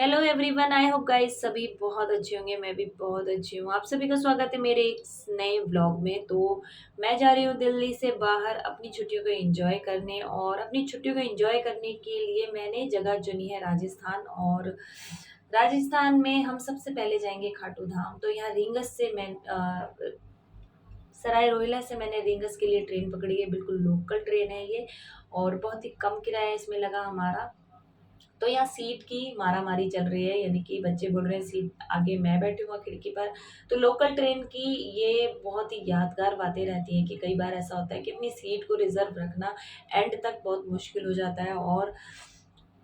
Hello everyone, I hope guys सभी बहुत अच्छे होंगे। मैं भी बहुत अच्छी हूँ। आप सभी का स्वागत है मेरे एक नए व्लॉग में। तो मैं जा रही हूँ दिल्ली से बाहर अपनी छुट्टियों को एंजॉय करने, और अपनी छुट्टियों को एंजॉय करने के लिए मैंने जगह चुनी है राजस्थान। और राजस्थान में हम सबसे पहले जाएंगे खाटू धाम। तो यहाँ रींगस से मैं सराय रोहिला से मैंने रींगस के लिए ट्रेन पकड़ी है। बिल्कुल लोकल ट्रेन है ये, और बहुत ही कम किराया इसमें लगा हमारा। तो यहाँ सीट की मारामारी चल रही है, यानी कि बच्चे बोल रहे हैं सीट आगे मैं बैठूंगा खिड़की पर। तो लोकल ट्रेन की ये बहुत ही यादगार बातें रहती हैं कि कई बार ऐसा होता है कि अपनी सीट को रिजर्व रखना एंड तक बहुत मुश्किल हो जाता है। और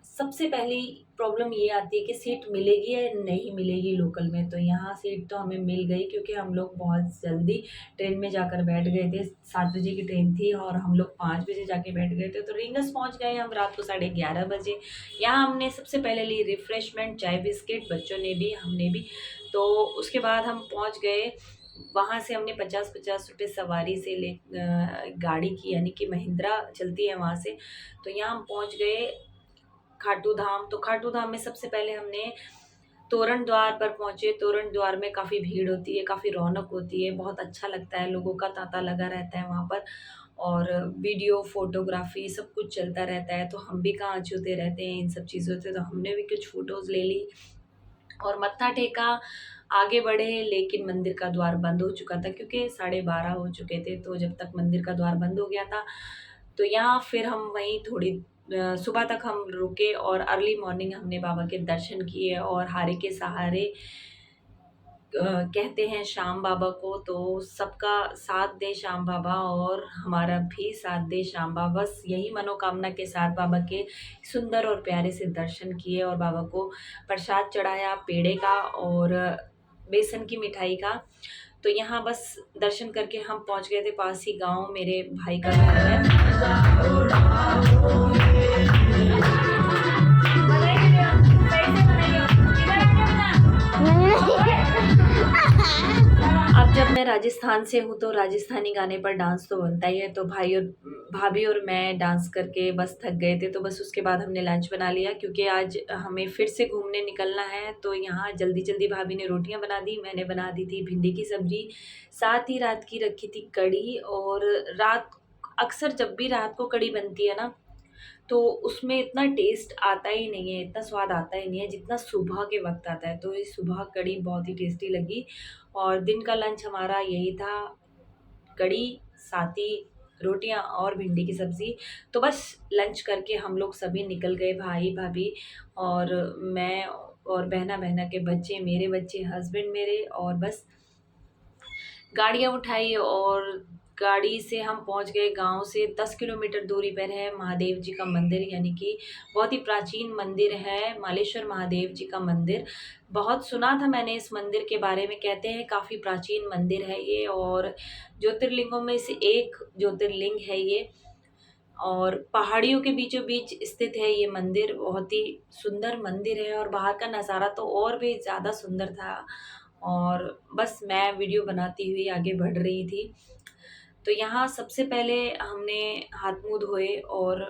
सबसे पहली प्रॉब्लम ये आती है कि सीट मिलेगी या नहीं मिलेगी लोकल में। तो यहाँ सीट तो हमें मिल गई, क्योंकि हम लोग बहुत जल्दी ट्रेन में जाकर बैठ गए थे। 7 बजे की ट्रेन थी और हम लोग 5 बजे जाके बैठ गए थे। तो रींगस पहुँच गए हम रात को 11:30 बजे। यहाँ हमने सबसे पहले ली रिफ्रेशमेंट, चाय बिस्किट, बच्चों ने भी हमने भी। तो उसके बाद हम पहुँच गए। वहाँ से हमने 50-50 रुपये सवारी से गाड़ी की, यानी कि महिंद्रा चलती है वहाँ से। तो यहाँ हम पहुँच गए खाटू धाम। तो खाटू धाम में सबसे पहले हमने तोरण द्वार पर पहुँचे। तोरण द्वार में काफ़ी भीड़ होती है, काफ़ी रौनक होती है, बहुत अच्छा लगता है, लोगों का तांता लगा रहता है वहाँ पर। और वीडियो, फ़ोटोग्राफ़ी सब कुछ चलता रहता है। तो हम भी कहाँ छूते रहते हैं इन सब चीज़ों से। तो हमने भी कुछ फ़ोटोज़ ले ली और मत्था टेका, आगे बढ़े। लेकिन मंदिर का द्वार बंद हो चुका था, क्योंकि 12:30 हो चुके थे। तो जब तक मंदिर का द्वार बंद हो गया था, तो यहाँ फिर हम वहीं थोड़ी सुबह तक हम रुके, और अर्ली मॉर्निंग हमने बाबा के दर्शन किए। और हारे के सहारे कहते हैं श्याम बाबा को। तो सबका साथ दे श्याम बाबा, और हमारा भी साथ दे श्याम बाबा। बस यही मनोकामना के साथ बाबा के सुंदर और प्यारे से दर्शन किए, और बाबा को प्रसाद चढ़ाया पेड़े का और बेसन की मिठाई का। तो यहाँ बस दर्शन करके हम पहुँच गए थे। पास ही गाँव मेरे भाई का घर है। अब जब मैं राजस्थान से हूँ तो राजस्थानी गाने पर डांस तो बनता ही है। तो भाई और भाभी और मैं डांस करके बस थक गए थे। तो बस उसके बाद हमने लंच बना लिया, क्योंकि आज हमें फिर से घूमने निकलना है। तो यहाँ जल्दी जल्दी भाभी ने रोटियां बना दी, मैंने बना दी थी भिंडी की सब्जी, साथ ही रात की रखी थी कढ़ी। और रात अक्सर जब भी रात को कढ़ी बनती है ना, तो उसमें इतना टेस्ट आता ही नहीं है, इतना स्वाद आता ही नहीं है जितना सुबह के वक़्त आता है। तो ये सुबह कढ़ी बहुत ही टेस्टी लगी, और दिन का लंच हमारा यही था, कढ़ी, साथ ही रोटियाँ और भिंडी की सब्ज़ी। तो बस लंच करके हम लोग सभी निकल गए, भाई-भाभी और मैं और बहना-बहना के बच्चे, मेरे बच्चे, हस्बैंड मेरे। और बस गाड़ियाँ उठाई, और गाड़ी से हम पहुँच गए। गाँव से 10 किलोमीटर दूरी पर है महादेव जी का मंदिर, यानी कि बहुत ही प्राचीन मंदिर है मालेश्वर महादेव जी का मंदिर। बहुत सुना था मैंने इस मंदिर के बारे में, कहते हैं काफ़ी प्राचीन मंदिर है ये, और ज्योतिर्लिंगों में से एक ज्योतिर्लिंग है ये। और पहाड़ियों के बीचों बीच स्थित है ये मंदिर। बहुत ही सुंदर मंदिर है, और बाहर का नज़ारा तो और भी ज़्यादा सुंदर था। और बस मैं वीडियो बनाती हुई आगे बढ़ रही थी। तो यहाँ सबसे पहले हमने हाथ मुँह धोए, और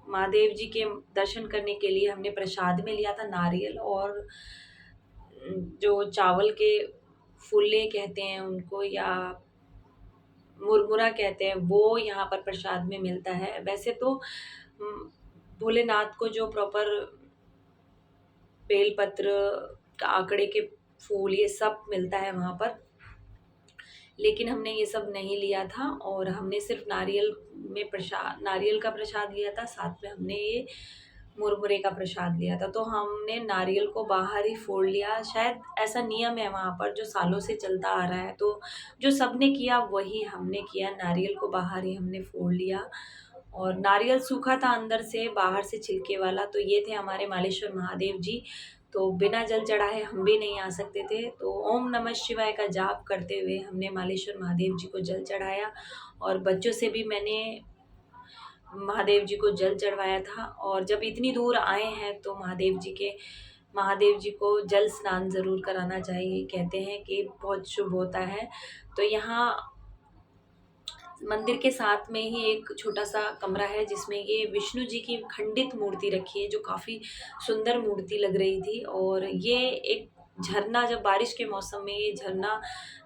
महादेव जी के दर्शन करने के लिए हमने प्रसाद में लिया था नारियल और जो चावल के फुल्ले कहते हैं उनको, या मुरमुरा कहते हैं, वो यहाँ पर प्रसाद में मिलता है। वैसे तो भोलेनाथ को जो प्रॉपर बेलपत्र, आकड़े के फूल, ये सब मिलता है वहाँ पर, लेकिन हमने ये सब नहीं लिया था। और हमने सिर्फ नारियल का प्रसाद लिया था, साथ में हमने ये मुरमुरे का प्रसाद लिया था। तो हमने नारियल को बाहर ही फोड़ लिया, शायद ऐसा नियम है वहाँ पर जो सालों से चलता आ रहा है। तो जो सबने किया वही हमने किया, नारियल को बाहर ही हमने फोड़ लिया। और नारियल सूखा था अंदर से, बाहर से छिलके वाला। तो ये थे हमारे मालेश्वर महादेव जी। तो बिना जल चढ़ाए हम भी नहीं आ सकते थे। तो ओम नमः शिवाय का जाप करते हुए हमने मालेश्वर महादेव जी को जल चढ़ाया, और बच्चों से भी मैंने महादेव जी को जल चढ़वाया था। और जब इतनी दूर आए हैं तो महादेव जी को जल स्नान ज़रूर कराना चाहिए, कहते हैं कि बहुत शुभ होता है। तो यहाँ मंदिर के साथ में ही एक छोटा सा कमरा है जिसमें ये विष्णु जी की खंडित मूर्ति रखी है जो काफ़ी सुंदर मूर्ति लग रही थी। और ये एक झरना, जब बारिश के मौसम में ये झरना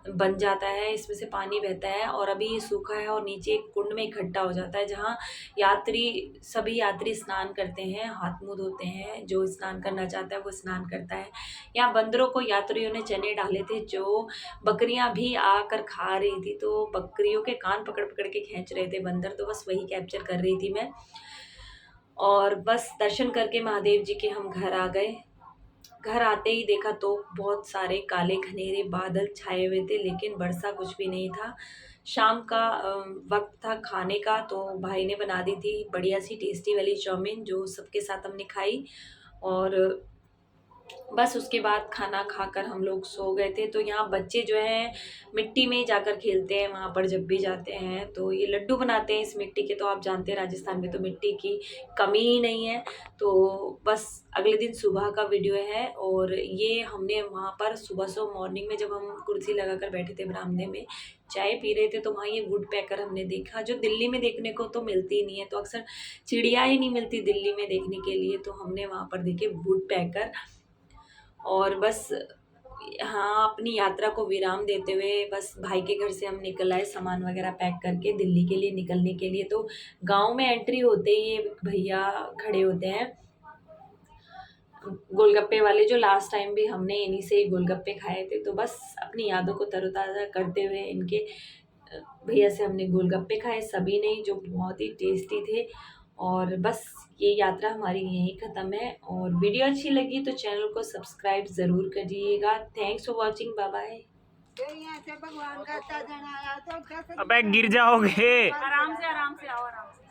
बन जाता है, इसमें से पानी बहता है और अभी ये सूखा है और नीचे एक कुंड में इकट्ठा हो जाता है जहाँ सभी यात्री स्नान करते हैं, हाथ मुँह धोते हैं। जो स्नान करना चाहता है वो स्नान करता है। यहाँ बंदरों को यात्रियों ने चने डाले थे जो बकरियां भी आकर खा रही थी, तो बकरियों के कान पकड़ पकड़ के खींच रहे थे बंदर, तो बस वही कैप्चर कर रही थी मैं। और बस दर्शन करके महादेव जी के हम घर आ गए। घर आते ही देखा तो बहुत सारे काले घनेरे बादल छाए हुए थे, लेकिन वर्षा कुछ भी नहीं था। शाम का वक्त था खाने का, तो भाई ने बना दी थी बढ़िया सी टेस्टी वाली चाउमीन जो सबके साथ हमने खाई। और बस उसके बाद खाना खाकर हम लोग सो गए थे। तो यहाँ बच्चे जो हैं मिट्टी में ही जाकर खेलते हैं, वहाँ पर जब भी जाते हैं तो ये लड्डू बनाते हैं इस मिट्टी के। तो आप जानते हैं राजस्थान में तो मिट्टी की कमी ही नहीं है। तो बस अगले दिन सुबह का वीडियो है। और ये हमने वहाँ पर सुबह मॉर्निंग में जब हम कुर्सी लगाकर बैठे थे बरामदे में चाय पी रहे थे, तो वहाँ ये वुड पैकर हमने देखा जो दिल्ली में देखने को तो मिलती ही नहीं है। तो अक्सर चिड़िया ही नहीं मिलती दिल्ली में देखने के लिए, तो हमने वहाँ पर देखे वुड पैकर। और बस हाँ, अपनी यात्रा को विराम देते हुए बस भाई के घर से हम निकल आए सामान वगैरह पैक करके दिल्ली के लिए निकलने के लिए। तो गांव में एंट्री होते ही ये भैया खड़े होते हैं गोलगप्पे वाले, जो लास्ट टाइम भी हमने इन्हीं से ही गोलगप्पे खाए थे। तो बस अपनी यादों को तरोताज़ा करते हुए इनके भैया से हमने गोलगप्पे खाए सभी ने, जो बहुत ही टेस्टी थे। और बस ये यात्रा हमारी यहीं ख़त्म है। और वीडियो अच्छी लगी तो चैनल को सब्सक्राइब ज़रूर करिएगा। Thanks for watching, bye bye. अबे गिर जाओगे। आराम से आओ, आराम से।